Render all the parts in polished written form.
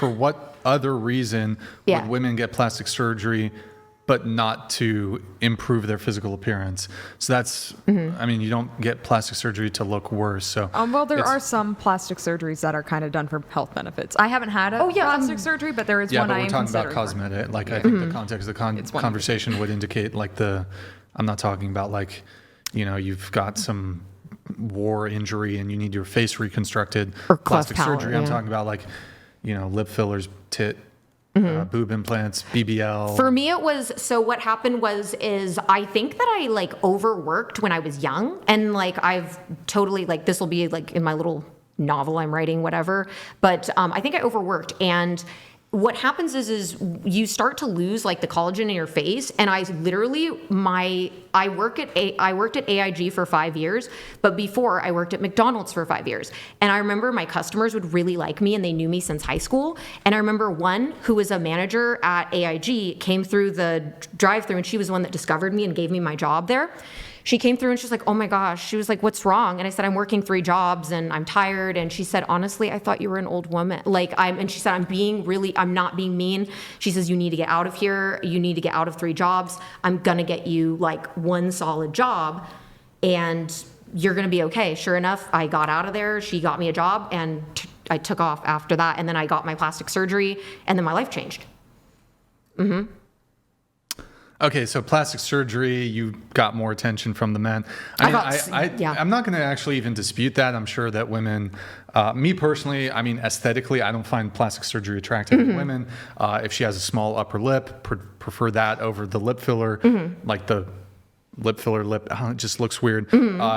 for what other reason would women get plastic surgery but not to improve their physical appearance? So that's, I mean, you don't get plastic surgery to look worse. So well, there are some plastic surgeries that are kind of done for health benefits. I haven't had a plastic surgery, but there is one I am considering. Yeah, but we're talking about cosmetic. Like, I think the context of the conversation would indicate, like, I'm not talking about, like, you know, you've got some war injury and you need your face reconstructed, or plastic palate, surgery. I'm talking about, like, you know, lip fillers, boob implants, BBL. For me, it was, so what happened is I think that I like overworked when I was young, and like I've totally, like, this will be like in my little novel I'm writing, whatever, but I think I overworked. And what happens is you start to lose like the collagen in your face. And I literally, I worked at AIG for 5 years, but before I worked at McDonald's for 5 years. And I remember my customers would really like me, and they knew me since high school. And I remember one who was a manager at AIG came through the drive-thru, and she was the one that discovered me and gave me my job there. She came through and she was like, oh my gosh. She was like, what's wrong? And I said, I'm working 3 jobs and I'm tired. And she said, honestly, I thought you were an old woman. And she said, I'm not being mean. She says, you need to get out of here. You need to get out of 3 jobs. I'm going to get you like one solid job and you're going to be okay. Sure enough, I got out of there. She got me a job and I took off after that. And then I got my plastic surgery and then my life changed. Okay, so plastic surgery, you got more attention from the men. I'm not going to actually even dispute that. I'm sure that women, me personally, I mean, aesthetically, I don't find plastic surgery attractive in women. If she has a small upper lip, prefer that over the lip filler, like the lip filler it just looks weird.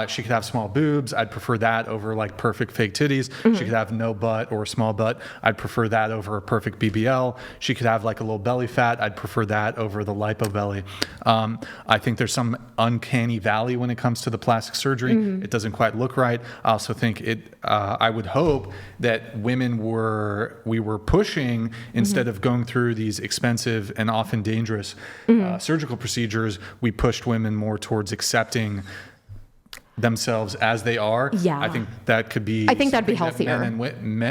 She could have small boobs. I'd prefer that over like perfect fake titties. She could have no butt or a small butt. I'd prefer that over a perfect BBL. She could have like a little belly fat. I'd prefer that over the lipo belly. I think there's some uncanny valley when it comes to the plastic surgery. It doesn't quite look right. I also think I would hope that we were pushing, instead of going through these expensive and often dangerous surgical procedures, we pushed women more towards accepting themselves as they are. Yeah. I think that could be. I think that'd be healthier.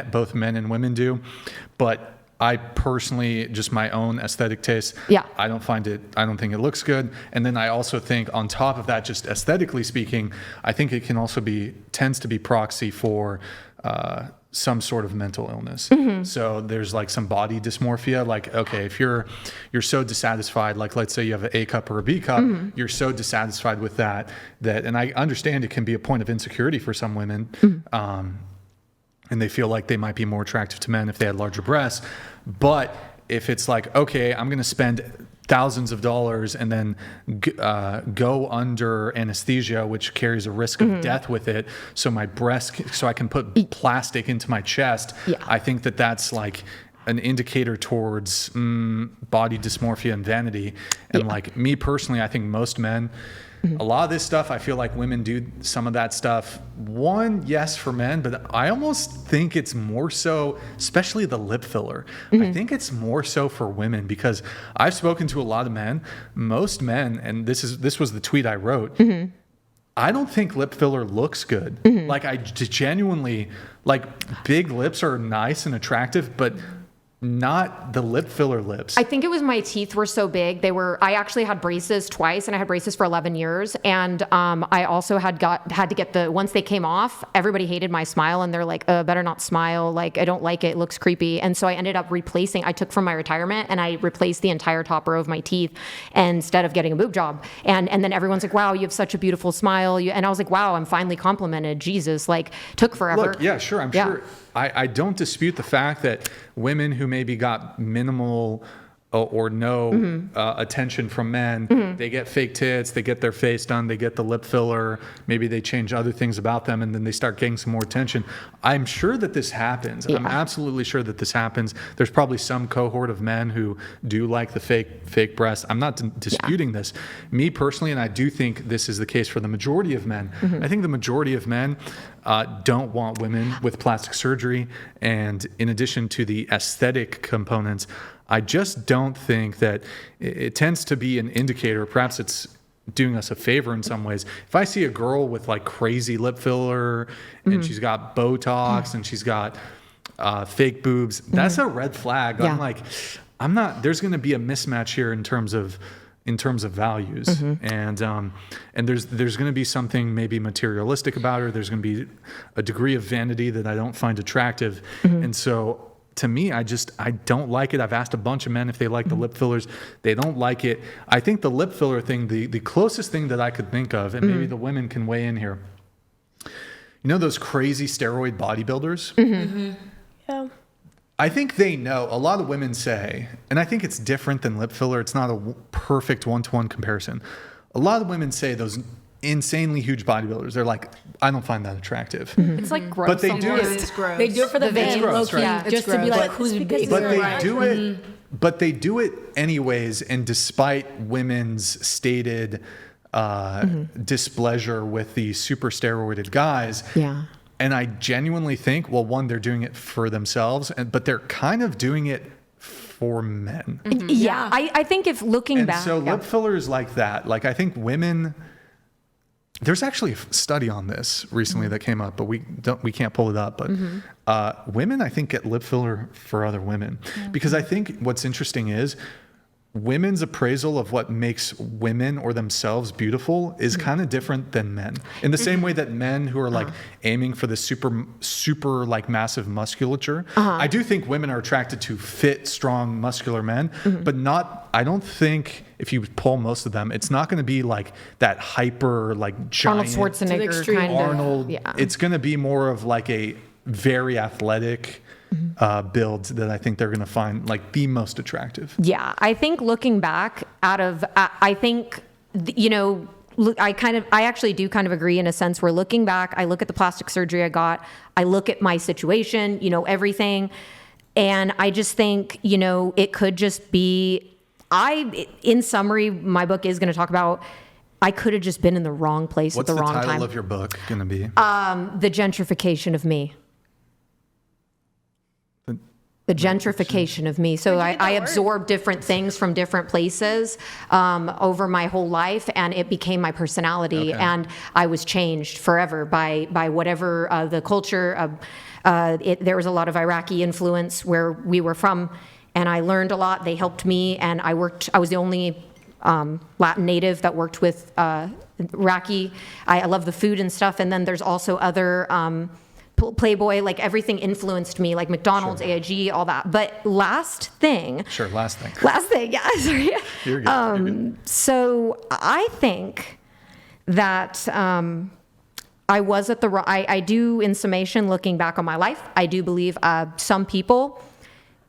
Both men and women do, but I personally, just my own aesthetic taste. I don't think it looks good. And then I also think, on top of that, just aesthetically speaking, I think it can also tends to be proxy for some sort of mental illness. So there's like some body dysmorphia. Like, okay, if you're so dissatisfied, like let's say you have an A cup or a B cup, you're so dissatisfied with that, and I understand it can be a point of insecurity for some women. And they feel like they might be more attractive to men if they had larger breasts. But if it's like, okay, I'm going to spend thousands of dollars and then go under anesthesia, which carries a risk of death with it, so I can put plastic into my chest. I think that's like an indicator towards body dysmorphia and vanity. And like me personally, I think most men, a lot of this stuff, I feel like women do some of that stuff. Yes, for men, but I almost think it's more so, especially the lip filler. I think it's more so for women, because I've spoken to a lot of men. Most men, and this was the tweet I wrote, I don't think lip filler looks good. Like, I genuinely, like, big lips are nice and attractive, but not the lip filler lips. I think it was my teeth were so big. I actually had braces twice, and I had braces for 11 years. And I also had to get once they came off, everybody hated my smile, and they're like, better not smile. Like, I don't like it. It looks creepy. And so I ended up I took from my retirement and I replaced the entire top row of my teeth instead of getting a boob job. And then everyone's like, wow, you have such a beautiful smile. And I was like, wow, I'm finally complimented. Jesus, like, took forever. Look, yeah, sure. I'm sure. I don't dispute the fact that women who maybe got minimal or no attention from men, they get fake tits, they get their face done, they get the lip filler, maybe they change other things about them, and then they start getting some more attention. I'm sure that this happens. I'm absolutely sure that this happens. There's probably some cohort of men who do like the fake breasts. I'm not disputing this. Me personally, and I do think this is the case for the majority of men, I think the majority of men don't want women with plastic surgery. And in addition to the aesthetic components, I just don't think that it tends to be an indicator. Perhaps it's doing us a favor in some ways. If I see a girl with like crazy lip filler and she's got Botox and she's got fake boobs, that's a red flag. Yeah. I'm like, there's going to be a mismatch here in terms of values. And there's going to be something maybe materialistic about her. There's going to be a degree of vanity that I don't find attractive. And so to me, I don't like it. I've asked a bunch of men if they like the lip fillers. They don't like it. I think the lip filler thing, the closest thing that I could think of, and maybe the women can weigh in here, you know those crazy steroid bodybuilders? Yeah. I think they know. A lot of women say, and I think it's different than lip filler. It's not a perfect one-to-one comparison. A lot of women say those insanely huge bodybuilders, they're like, I don't find that attractive. It's like gross. But they do it. It's gross. They do it for the It's vein, gross, low-key, right? just to be like, who's bigger? But they do it. But they do it anyways, and despite women's stated displeasure with the super steroided guys. Yeah. And I genuinely think, well, one, they're doing it for themselves, but they're kind of doing it for men. Yeah. I think if looking And back. so lip fillers like that, like I think women, there's actually a study on this recently that came up, but we can't pull it up. But women, I think, get lip filler for other women, because I think what's interesting is women's appraisal of what makes women or themselves beautiful is kind of different than men. In the same way that men who are like aiming for the super like massive musculature, I do think women are attracted to fit, strong, muscular men, but I don't think if you poll most of them, it's not going to be like that hyper, like giant Arnold Schwarzenegger kind of. Arnold. Yeah. It's going to be more of like a very athletic build that I think they're going to find like the most attractive. Yeah, I think looking back I think, you know, I actually do kind of agree in a sense where looking back, I look at the plastic surgery I got, I look at my situation, you know, everything. And I just think, you know, it could just be, in summary, my book is going to talk about, I could have just been in the wrong place at the wrong time. What's the title of your book going to be? The gentrification of me. The gentrification of me. So I absorbed different things from different places over my whole life, and it became my personality. Okay. And I was changed forever by whatever the culture. There was a lot of Iraqi influence where we were from, and I learned a lot. They helped me, and I was the only Latin native that worked with Iraqi. I love the food and stuff. And then there's also other Playboy, like everything influenced me, like McDonald's, sure. AIG, all that. But last thing, yeah, sorry. You're good. So I think that I was at I do, in summation, looking back on my life, I do believe some people,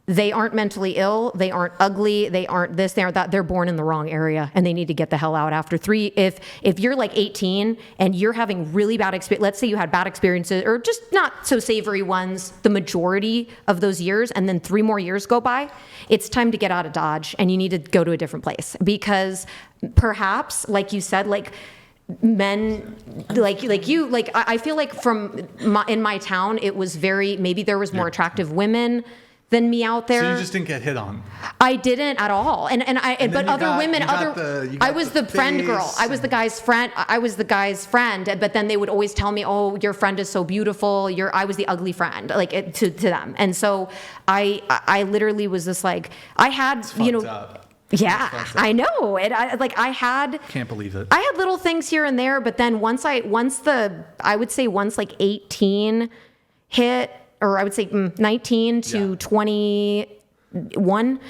they aren't mentally ill, they aren't ugly, they aren't this, they aren't that, they're born in the wrong area and they need to get the hell out after 3. If you're like 18 and you're having really bad experience, let's say you had bad experiences or just not so savory ones, the majority of those years, and then 3 more years go by, it's time to get out of Dodge and you need to go to a different place. Because perhaps, like you said, like men like you, like I feel like in my town, it was maybe there was more attractive women than me out there. So you just didn't get hit on? I didn't at all. But other women, I was the friend girl. I was the guy's friend. But then they would always tell me, "Oh, your friend is so beautiful. I was the ugly friend," like to them. And so I literally was just like, I had, you know. Up. Yeah, I know. Can't believe it. I had little things here and there, but then once like 18 hit, or I would say 19 to 21,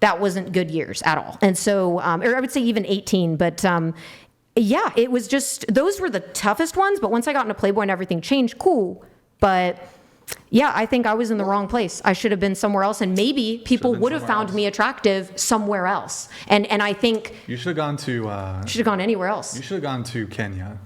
that wasn't good years at all. And so, or I would say even 18, but yeah, it was just, those were the toughest ones. But once I got into Playboy and everything changed, cool. But yeah, I think I was in the wrong place. I should have been somewhere else, and maybe people would have found me attractive somewhere else. And I think you should have gone to. Should have gone anywhere else. You should have gone to Kenya.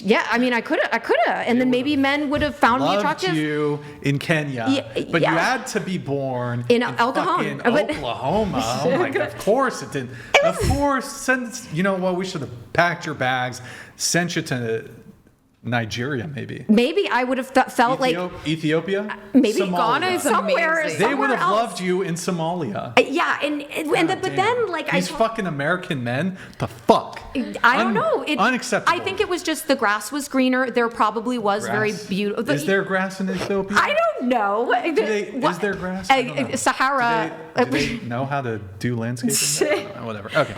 Yeah, I mean, I could have, and then maybe men would have found me attractive. Loved you in Kenya, but you had to be born in El Cajon, Oklahoma. Oh my God! Of course it did. Of course, you know what? We should have packed your bags, sent you to Nigeria, maybe. Maybe I would have felt like Ethiopia. Maybe Ghana, somewhere. They would have loved you in Somalia. Yeah, but then like these fucking American men, the fuck. I don't know. Unacceptable. I think it was just the grass was greener. There probably was very beautiful. Is there grass in Ethiopia? I don't know. Is there grass? Sahara. Do they know how to do landscaping? Whatever. Okay.